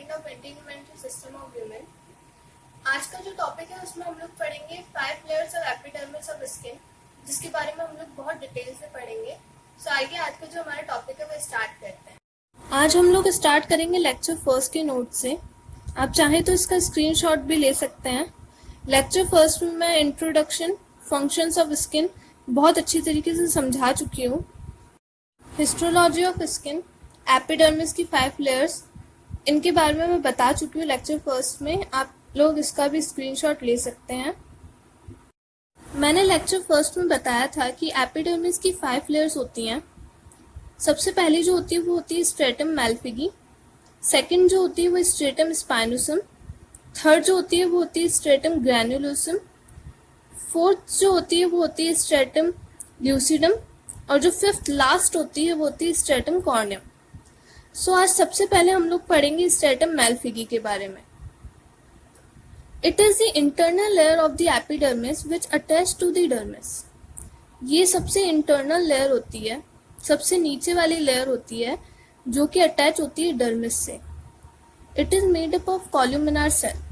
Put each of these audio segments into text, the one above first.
Understanding of integumentary system of human. आज का जो टॉपिक है उसमें हम लोग पढ़ेंगे 5 layers of epidermis of skin, जिसके बारे में हम लोग बहुत डिटेल से पढ़ेंगे। सो आइए आज का जो हमारा टॉपिक है वो स्टार्ट करते हैं। आज हम लोग स्टार्ट करेंगे लेक्चर फर्स्ट के नोट से। आप चाहे तो इसका स्क्रीनशॉट भी ले सकते हैं। लेक्चर फर्स्ट में मैं इंट्रोडक्शन, फंक्शंस ऑफ स्किन बहुत अच्छी तरीके से समझा चुकी हूँ। हिस्टोलॉजी ऑफ स्किन, एपिडर्मिस की 5 लेयर्स, इनके बारे में मैं बता चुकी हूँ लेक्चर फर्स्ट में। आप लोग इसका भी स्क्रीनशॉट ले सकते हैं। मैंने लेक्चर फर्स्ट में बताया था कि एपिडर्मिस की 5 लेयर्स होती हैं। सबसे पहली जो होती है वो होती है स्ट्रेटम मैलफिगी। सेकंड जो होती है वो स्ट्रेटम स्पाइनोसम। थर्ड जो होती है वो होती है स्ट्रेटम ग्रैन्युलोसम। फोर्थ जो होती है वो होती है स्ट्रेटम ल्यूसिडम। और जो फिफ्थ लास्ट होती है वो होती है स्ट्रेटम कॉर्नियम। सो आज सबसे पहले हम लोग पढ़ेंगे स्ट्रेटम मैलफिगी के बारे में। It is the internal layer of the epidermis which attach to the dermis. ये सबसे इंटरनल लेयर होती है, सबसे नीचे वाली लेयर होती है जो कि अटैच होती है डर्मिस से। It is made up of columnar cell.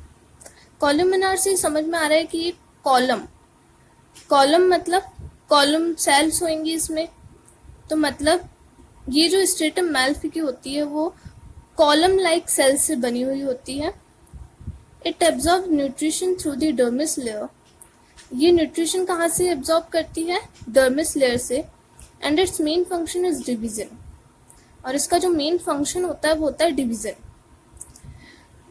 Columnar से समझ में आ रहा है कि ये कॉलम मतलब कॉलम सेल्स होंगी इसमें, तो मतलब ये जो स्ट्रेटम मैलफिगी होती है वो कॉलम लाइक सेल से बनी हुई होती है। It absorb nutrition through the dermis layer. ये न्यूट्रिशन कहाँ से एब्जॉर्ब करती है? डर्मिस लेयर से। And it's main function is division. और इसका जो मेन फंक्शन होता है वो होता है डिवीजन।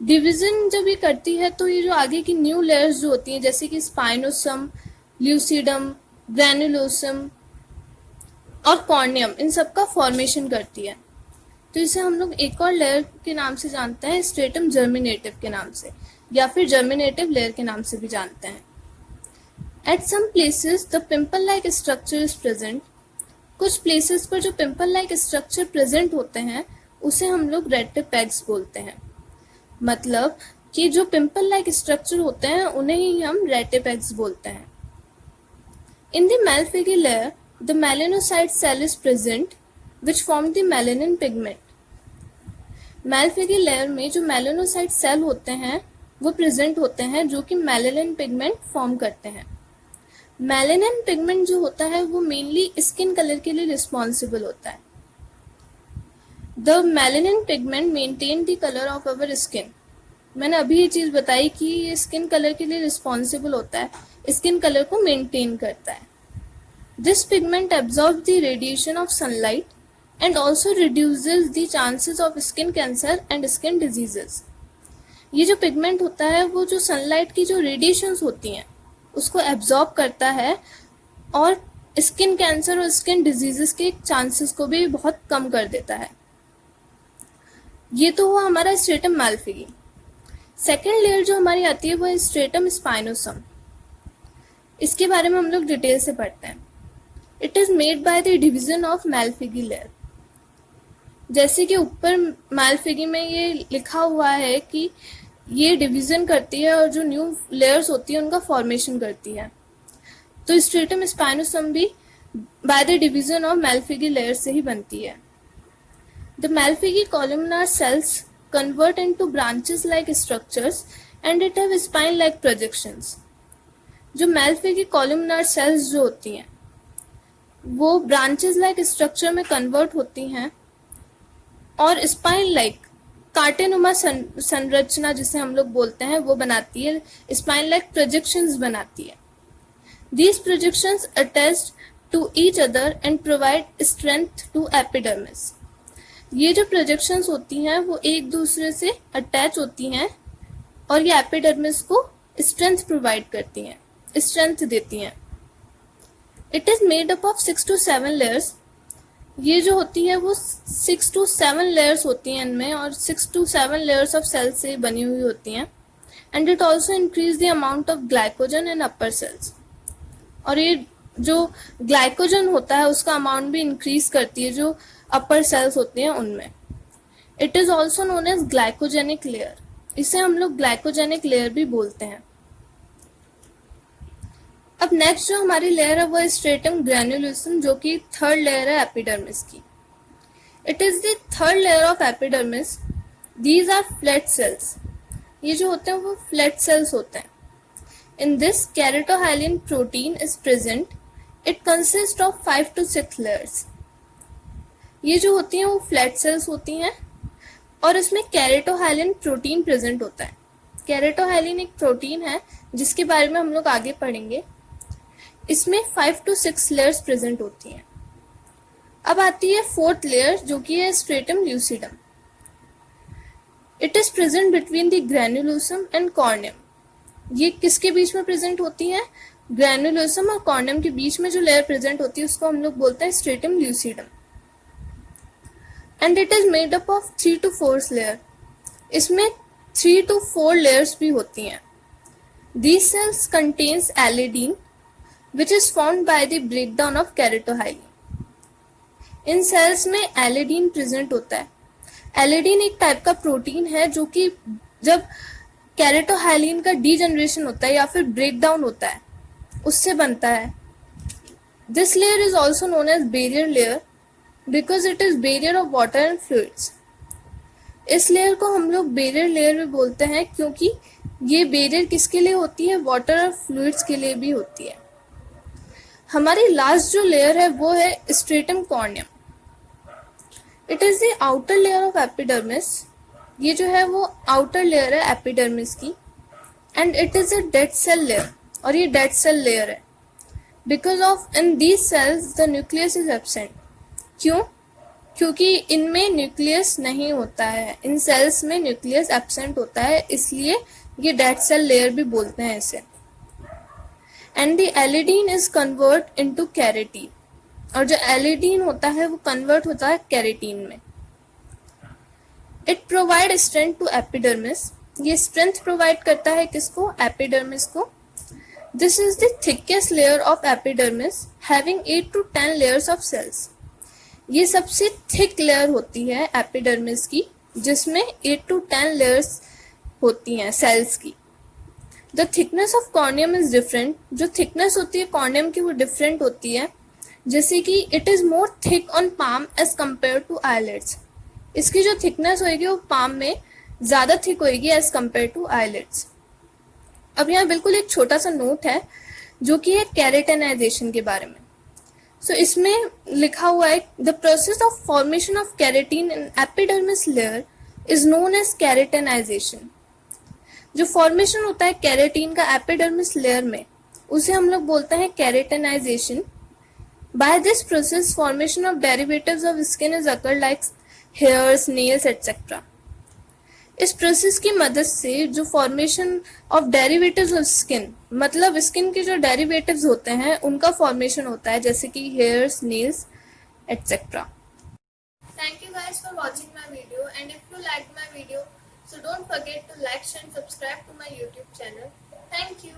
डिवीजन जब ये करती है तो ये जो आगे की न्यू लेयर्स जो होती हैं जैसे कि स्पाइनोसम, ल्यूसिडम, ग्रैन्युलोसम और कॉर्नियम, इन सब का फॉर्मेशन करती है। तो इसे हम लोग एक और लेयर के नाम से जानते हैं, स्ट्रेटम जर्मिनेटिव के नाम से, या फिर जर्मिनेटिव लेयर के नाम से भी जानते हैं। At some places the pimple like structure is present. कुछ प्लेसेस पर जो पिंपल लाइक स्ट्रक्चर प्रेजेंट होते हैं उसे हम लोग रेटिपेग्स बोलते हैं। मतलब कि जो पिंपल लाइक स्ट्रक्चर होते हैं उन्हें ही हम रेटिपेग्स बोलते हैं। In the malpighy layer, the melanocyte cell is present, which form the melanin pigment. Malpighy layer में जो melanocyte cell होते हैं वो present होते हैं जो कि melanin pigment form करते हैं। Melanin pigment जो होता है वो mainly skin color के लिए responsible होता है। The melanin pigment maintain the color of our skin. मैंने अभी ये चीज बताई कि ये स्किन कलर के लिए रिस्पॉन्सिबल होता है, स्किन कलर को मेंटेन करता है। This pigment absorb the radiation of sunlight and also reduces the chances of skin cancer and skin diseases. ये जो पिगमेंट होता है वो जो सनलाइट की जो रेडिएशंस होती हैं उसको एब्जॉर्ब करता है और स्किन कैंसर और स्किन डिजीजेस के चांसेस को भी बहुत कम कर देता है। ये तो हुआ हमारा स्ट्रेटम मैलफिगी। सेकेंड लेयर जो हमारी आती है वो है स्ट्रेटम स्पाइनोसम। इसके बारे में हम लोग डिटेल से पढ़ते हैं। It is made by the division of Malpighi layer. जैसे कि ऊपर मैलफिगी में ये लिखा हुआ है कि ये डिवीजन करती है और जो न्यू लेयर्स होती है उनका फॉर्मेशन करती है, तो स्ट्रेटम स्पाइनोसम भी by the division of Malpighi layer से ही बनती है। The Malpighi columnar cells convert into branches like structures and it have spine like projections. जो मैलफिगी कॉलमनार सेल्स जो होती हैं वो ब्रांचेस लाइक स्ट्रक्चर में कन्वर्ट होती हैं और स्पाइन लाइक कांटेनुमा संरचना जिसे हम लोग बोलते हैं वो बनाती है, स्पाइन लाइक प्रोजेक्शंस बनाती है। These projections attached to each other and provide strength to epidermis. ये जो प्रोजेक्शंस होती हैं वो एक दूसरे से अटैच होती हैं और ये एपिडर्मिस को स्ट्रेंथ प्रोवाइड करती हैं, स्ट्रेंथ देती हैं। It is made up of 6 to 7 layers. ये जो होती है वो 6 to 7 लेयर्स होती हैं इनमें और 6 to 7 लेयर्स ऑफ सेल्स से बनी हुई होती हैं। And it also increase the amount of glycogen in upper cells. और ये जो ग्लाइकोजन होता है उसका अमाउंट भी इंक्रीज करती है जो अपर सेल्स होते हैं उनमें। It is also known as glycogenic layer. इसे हम लोग ग्लाइकोजेनिक लेयर भी बोलते हैं। अब नेक्स्ट जो हमारी लेयर है वो है स्ट्रेटम ग्रैन्युलोसम, जो कि थर्ड लेयर है एपिडर्मिस की। It is the third layer of epidermis these are flat cells. ये जो होते हैं वो फ्लैट सेल्स होते हैं। In this keratohyalin protein is present. It consist of 5 to 6 layers. ये जो होती हैं वो फ्लैट सेल्स होती हैं और इसमें केराटोहाइलिन प्रोटीन प्रेजेंट होता है। केराटोहाइलिन एक प्रोटीन है जिसके बारे में हम लोग आगे पढ़ेंगे। इसमें 5 to 6 लेयर्स प्रेजेंट होती हैं। अब आती है फोर्थ लेयर जो कि है stratum lucidum. It is present between the granulosum and corneum. ये किसके बीच में प्रेजेंट होती है? ग्रैन्युलोसम और कॉर्नियम के बीच में जो लेयर प्रेजेंट होती है उसको हम लोग बोलते हैं stratum lucidum. And it is made up of 3 to 4 layer. इसमें 3 to 4 लेयर्स भी होती हैं। These cells contains alladine which is formed by the breakdown of keratohyalin। इन सेल्स में एलिडीन प्रेजेंट होता है। एलिडीन एक टाइप का प्रोटीन है जो कि जब केराटोहाइलिन का डीजनरेशन होता है या फिर ब्रेकडाउन होता है उससे बनता है। This layer is also known as barrier layer because it is barrier of water and fluids. इस लेयर को हम लोग बैरियर लेयर भी बोलते हैं क्योंकि ये बैरियर किसके लिए होती है? वाटर और फ्लूइड्स के लिए भी होती है। हमारी लास्ट जो लेयर है वो है stratum corneum. It is the outer layer of epidermis. ये जो है वो आउटर लेयर है एपिडर्मिस की। And it is a dead cell layer और ये डेड सेल लेयर है because of in these cells the nucleus is absent. क्यों? क्योंकि इनमें न्यूक्लियस नहीं होता है। इन सेल्स में न्यूक्लियस एब्सेंट होता है इसलिए ये डेड सेल लेयर भी बोलते हैं इसे। And the eleidin is convert into keratin. और जो एलिडीन होता है वो कन्वर्ट होता है कैरेटीन में। It provide strength to epidermis. ये स्ट्रेंथ प्रोवाइड करता है किसको? एपिडर्मिस को। This is the thickest layer of epidermis having 8 to 10 layers of cells. ये सबसे थिक लेयर होती है एपिडर्मिस की जिसमें 8 to 10 लेयर्स होती हैं सेल्स की। The thickness of corneum is different. जो थिकनेस होती है कॉर्नियम की वो डिफरेंट होती है। जैसे कि it is more thick on palm as compare to eyelids. इसकी जो थिकनेस होगी वो पाम में ज्यादा थिक होगी एज कम्पेयर टू आईलिड्स। अब यहाँ बिल्कुल एक छोटा सा नोट है जो कि है केराटिनाइजेशन के बारे में। सो इसमें लिखा हुआ है the process of formation of keratin in epidermis layer is known as keratinization. जो फॉर्मेशन होता है केराटिन का एपिडर्मिस लेयर में उसे हम लोग बोलते हैं keratinization. By this process formation of derivatives of skin is occur like hairs, nails etcetera. इस प्रोसेस की मदद से जो formation of derivatives of skin मतलब स्किन के जो डेरिवेटिव्स होते हैं उनका फॉर्मेशन होता है जैसे कि hairs, nails etcetera. Thank you guys for watching my video, and if you liked my video, so don't forget to like, share and subscribe to my YouTube channel. Thank you.